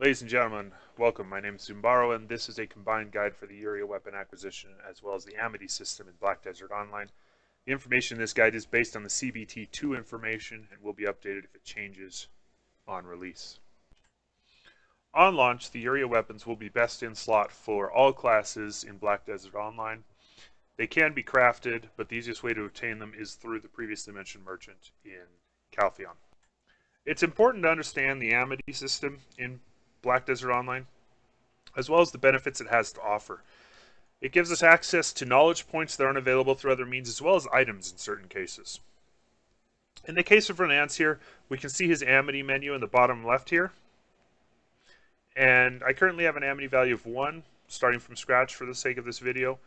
Ladies and gentlemen, welcome. My name is Zumbaro, and this is a combined guide for the Yuria weapon acquisition as well as the Amity system in Black Desert Online. The information in this guide is based on the CBT2 information and will be updated if it changes on release. On launch, the Yuria weapons will be best in slot for all classes in Black Desert Online. They can be crafted, but the easiest way to obtain them is through the previously mentioned merchant in Caltheon. It's important to understand the Amity system in Black Desert Online, as well as the benefits it has to offer. It gives us access to knowledge points that aren't available through other means, as well as items in certain cases. In the case of Renance here, we can see his Amity menu in the bottom left here. And I currently have an Amity value of 1, starting from scratch for the sake of this video.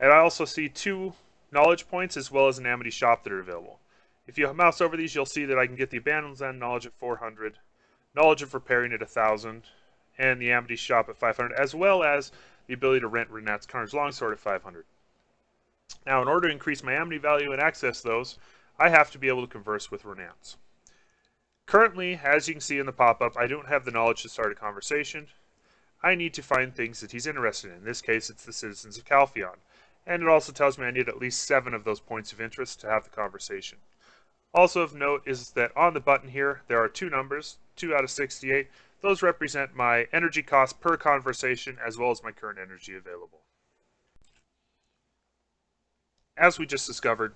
And I also see 2 knowledge points as well as an Amity shop that are available. If you mouse over these, you'll see that I can get the Abandoned Land knowledge at 400, knowledge of repairing at 1,000, and the Amity shop at 500, as well as the ability to rent Renat's Carnage Longsword at 500. Now, in order to increase my Amity value and access those, I have to be able to converse with Renance. Currently, as you can see in the pop-up, I don't have the knowledge to start a conversation. I need to find things that he's interested in. In this case, it's the citizens of Caltheon. And it also tells me I need at least 7 of those points of interest to have the conversation. Also of note is that on the button here, there are 2 numbers, 2 out of 68. Those represent my energy cost per conversation as well as my current energy available. As we just discovered,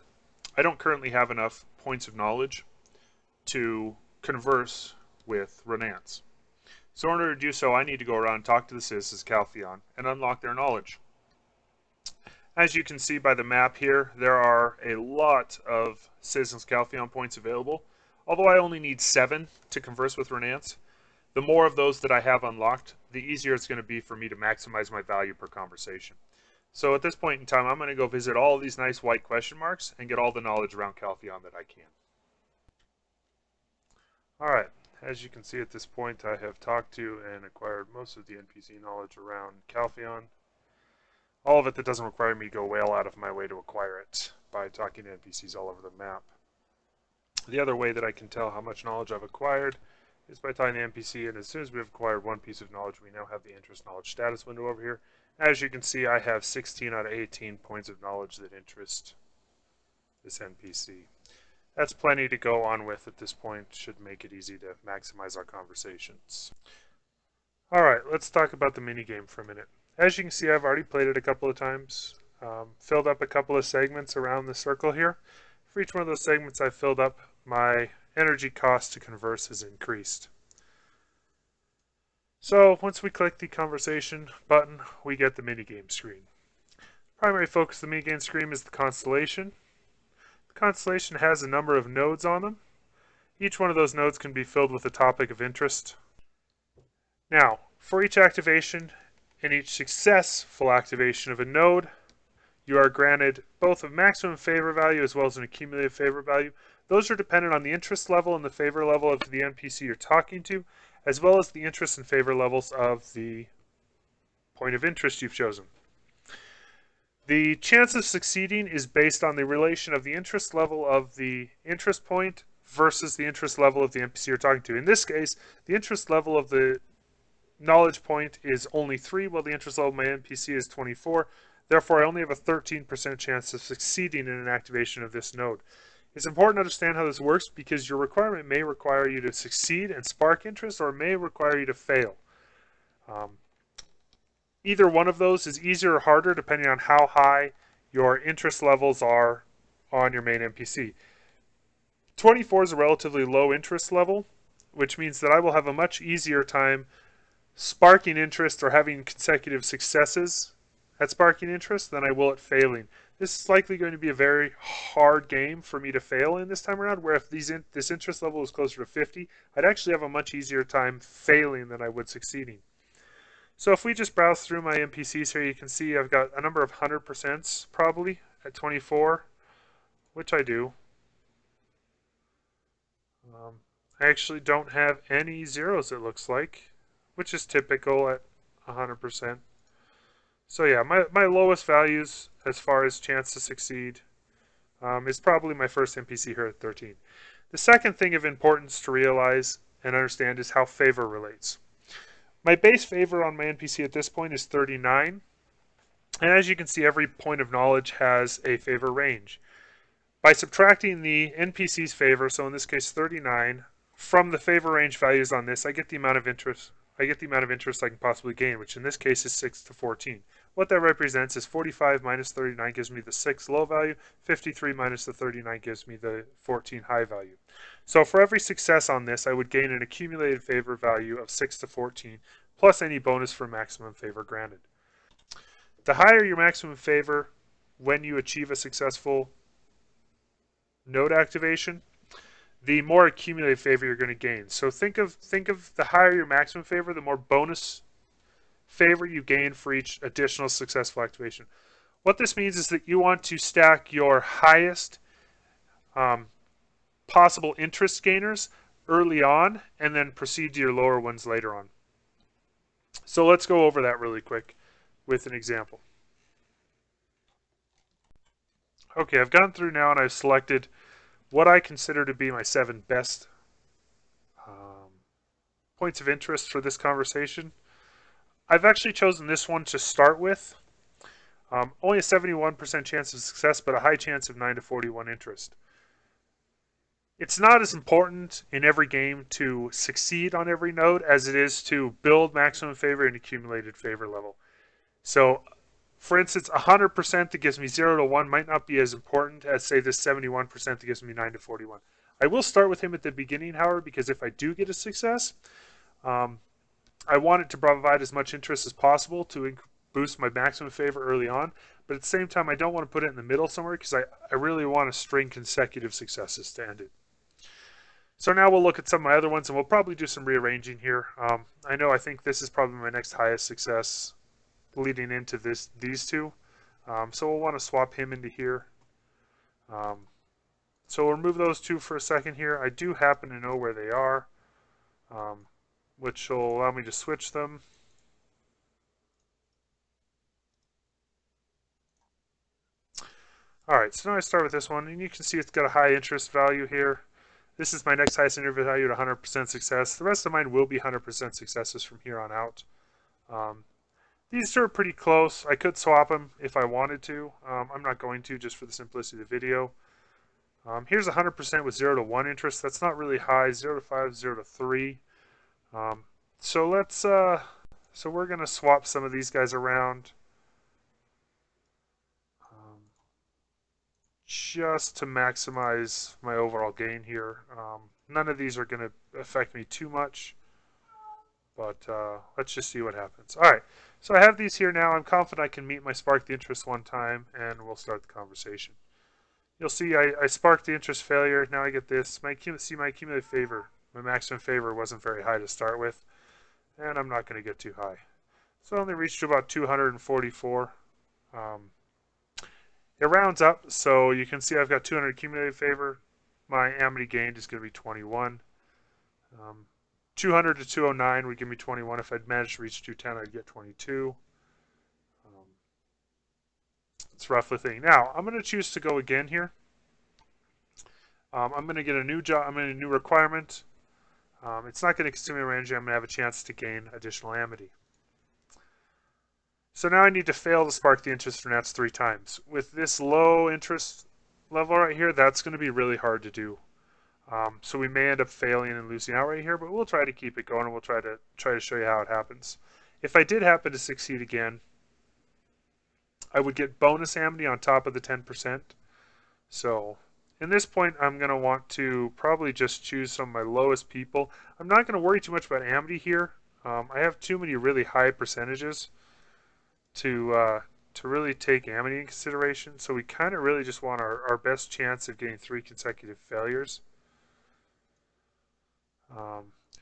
I don't currently have enough points of knowledge to converse with Renance. So in order to do so, I need to go around and talk to the citizens of Caltheon and unlock their knowledge. As you can see by the map here, there are a lot of Citizens Caltheon points available. Although I only need 7 to converse with Renance, the more of those that I have unlocked, the easier it's going to be for me to maximize my value per conversation. So at this point in time, I'm going to go visit all of these nice white question marks and get all the knowledge around Caltheon that I can. Alright, as you can see at this point, I have talked to and acquired most of the NPC knowledge around Caltheon. All of it that doesn't require me to go well out of my way to acquire it by talking to NPCs all over the map. The other way that I can tell how much knowledge I've acquired is by talking to NPC, and as soon as we've acquired 1 piece of knowledge, we now have the interest knowledge status window over here. As you can see, I have 16 out of 18 points of knowledge that interest this NPC. That's plenty to go on with at this point, should make it easy to maximize our conversations. Alright, let's talk about the minigame for a minute. As you can see, I've already played it a couple of times, filled up a couple of segments around the circle here. For each one of those segments I've filled up, my energy cost to converse has increased. So once we click the conversation button, we get the minigame screen. The primary focus of the minigame screen is the constellation. The constellation has a number of nodes on them. Each one of those nodes can be filled with a topic of interest. Now, for each activation and each successful activation of a node, you are granted both a maximum favor value as well as an accumulative favor value. Those are dependent on the interest level and the favor level of the NPC you're talking to, as well as the interest and favor levels of the point of interest you've chosen. The chance of succeeding is based on the relation of the interest level of the interest point versus the interest level of the NPC you're talking to. In this case, the interest level of the knowledge point is only 3, while the interest level of my NPC is 24. Therefore, I only have a 13% chance of succeeding in an activation of this node. It's important to understand how this works because your requirement may require you to succeed and spark interest, or it may require you to fail. Either one of those is easier or harder depending on how high your interest levels are on your main NPC. 24 is a relatively low interest level, which means that I will have a much easier time sparking interest or having consecutive successes at sparking interest than I will at failing. This is likely going to be a very hard game for me to fail in this time around, where if this interest level is closer to 50, I'd actually have a much easier time failing than I would succeeding. So if we just browse through my NPCs here, you can see I've got a number of 100% probably at 24, which I do. I actually don't have any zeros, it looks like, which is typical at 100%. So yeah, my lowest values as far as chance to succeed is probably my first NPC here at 13. The second thing of importance to realize and understand is how favor relates. My base favor on my NPC at this point is 39. And as you can see, every point of knowledge has a favor range. By subtracting the NPC's favor, so in this case 39, from the favor range values on this, I get the amount of interest. I get the amount of interest I can possibly gain, which in this case is 6 to 14. What that represents is 45 minus 39 gives me the 6 low value, 53 minus the 39 gives me the 14 high value. So for every success on this, I would gain an accumulated favor value of 6 to 14, plus any bonus for maximum favor granted. The higher your maximum favor when you achieve a successful node activation, the more accumulated favor you're going to gain. So think of the higher your maximum favor, the more bonus favor you gain for each additional successful activation. What this means is that you want to stack your highest possible interest gainers early on and then proceed to your lower ones later on. So let's go over that really quick with an example. Okay, I've gone through now and I've selected what I consider to be my 7 best points of interest for this conversation. I've actually chosen this one to start with. Only a 71% chance of success, but a high chance of 9 to 41 interest. It's not as important in every game to succeed on every node as it is to build maximum favor and accumulated favor level. So, for instance, 100% that gives me 0 to 1 might not be as important as, say, this 71% that gives me 9 to 41. I will start with him at the beginning, however, because if I do get a success, I want it to provide as much interest as possible to boost my maximum favor early on. But at the same time, I don't want to put it in the middle somewhere because I really want to string consecutive successes to end it. So now we'll look at some of my other ones, and we'll probably do some rearranging here. I think this is probably my next highest success leading into these two. So we'll want to swap him into here. So we'll remove those two for a second here. I do happen to know where they are, which will allow me to switch them. Alright, so now I start with this one, and you can see it's got a high interest value here. This is my next highest interest value at 100% success. The rest of mine will be 100% successes from here on out. These two are pretty close. I could swap them if I wanted to. I'm not going to, just for the simplicity of the video. Here's 100% with 0 to 1 interest. That's not really high. 0 to 5, 0 to 3. So we're going to swap some of these guys around. Just to maximize my overall gain here. None of these are going to affect me too much, but let's just see what happens. Alright, so I have these here now. I'm confident I can meet my spark the interest one time, and we'll start the conversation. You'll see I sparked the interest failure. Now I get this. My accumulated favor, my maximum favor wasn't very high to start with, and I'm not going to get too high. So I only reached to about 244. It rounds up, so you can see I've got 200 accumulated favor. My Amity gained is going to be 21. 200 to 209 would give me 21. If I'd managed to reach 210, I'd get 22. It's roughly the thing. Now, I'm going to choose to go again here. I'm going to get a new job. I'm going to get a new requirement. It's not going to consume my energy. I'm going to have a chance to gain additional Amity. So now I need to fail to spark the interest from Nats 3 times. With this low interest level right here, that's going to be really hard to do. So we may end up failing and losing out right here, but we'll try to keep it going, and we'll try to show you how it happens. If I did happen to succeed again, I would get bonus Amity on top of the 10%. So in this point, I'm going to want to probably just choose some of my lowest people. I'm not going to worry too much about Amity here. I have too many really high percentages to really take Amity in consideration. So we kind of really just want our best chance of getting 3 consecutive failures.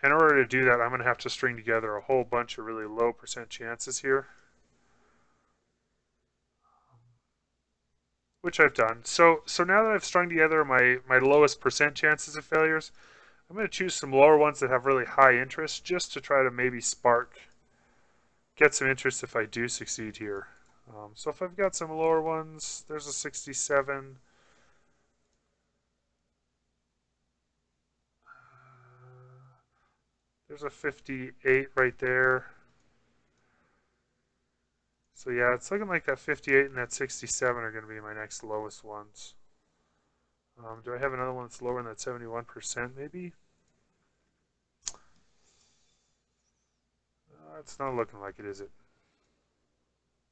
In order to do that, I'm going to have to string together a whole bunch of really low percent chances here, which I've done. So now that I've strung together my lowest percent chances of failures, I'm going to choose some lower ones that have really high interest just to try to maybe get some interest if I do succeed here. So if I've got some lower ones, there's a 67. There's a 58 right there. So yeah, it's looking like that 58 and that 67 are going to be my next lowest ones. Do I have another one that's lower than that 71% maybe? It's not looking like it, is it?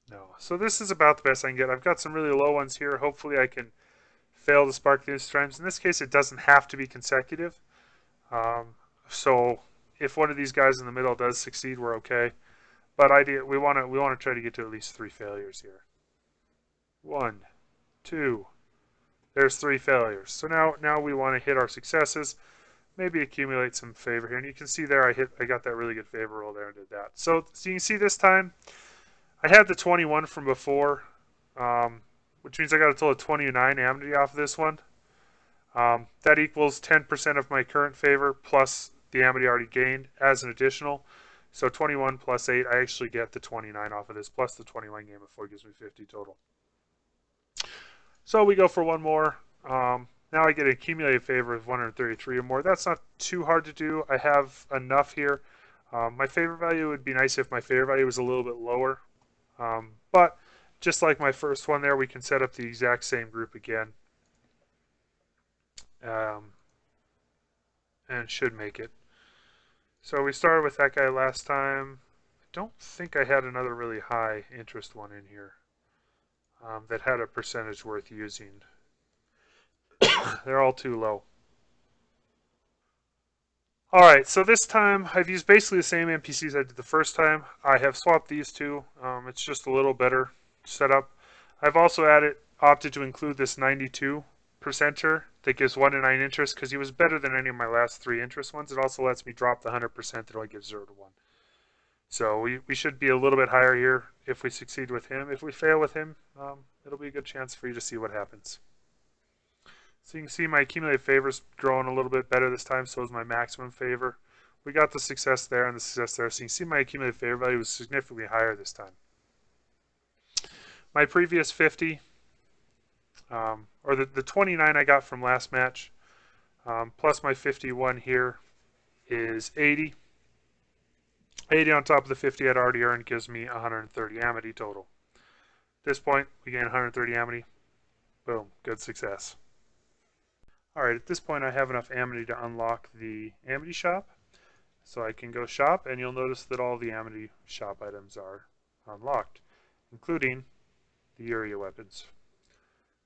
No. So this is about the best I can get. I've got some really low ones here. Hopefully I can fail to spark these trends. In this case, it doesn't have to be consecutive. So if one of these guys in the middle does succeed, we're okay. But we want to try to get to at least 3 failures here. 1, 2. There's 3 failures. So now we want to hit our successes. Maybe accumulate some favor here. And you can see there I got that really good favor roll there and did that. So you can see this time I had the 21 from before, which means I got a total of 29 Amity off of this one. That equals 10% of my current favor plus the Amity already gained as an additional. So 21 plus 8, I actually get the 29 off of this, plus the 21 game before gives me 50 total. So we go for one more. Now I get an accumulated favor of 133 or more. That's not too hard to do. I have enough here. My favor value would be nice if my favor value was a little bit lower. But just like my first one there, we can set up the exact same group again. And should make it. So we started with that guy last time. I don't think I had another really high interest one in here that had a percentage worth using. They're all too low. Alright, so this time I've used basically the same NPCs I did the first time. I have swapped these two. It's just a little better setup. I've also opted to include this 92 percenter that gives 1 to 9 interest because he was better than any of my last 3 interest ones. It also lets me drop the 100% that only gives 0 to 1. So we should be a little bit higher here if we succeed with him. If we fail with him, it'll be a good chance for you to see what happens. So you can see my accumulated favors growing a little bit better this time, so is my maximum favor. We got the success there and the success there, so you can see my accumulated favor value was significantly higher this time. My previous 50, or the 29 I got from last match, plus my 51 here is 80. 80 on top of the 50 I'd already earned gives me 130 Amity total. At this point, we gain 130 Amity. Boom, good success. Alright, at this point I have enough Amity to unlock the Amity shop. So I can go shop, and you'll notice that all the Amity shop items are unlocked, including the Yuria weapons.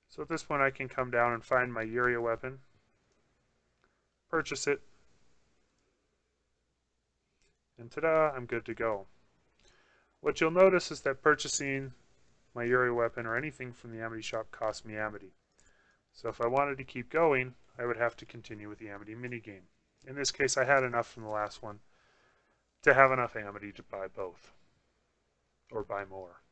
So at this point I can come down and find my Yuria weapon, purchase it, and ta-da, I'm good to go. What you'll notice is that purchasing my Yuria weapon or anything from the Amity shop costs me Amity. So if I wanted to keep going, I would have to continue with the Amity minigame. In this case, I had enough from the last one to have enough Amity to buy both, or buy more.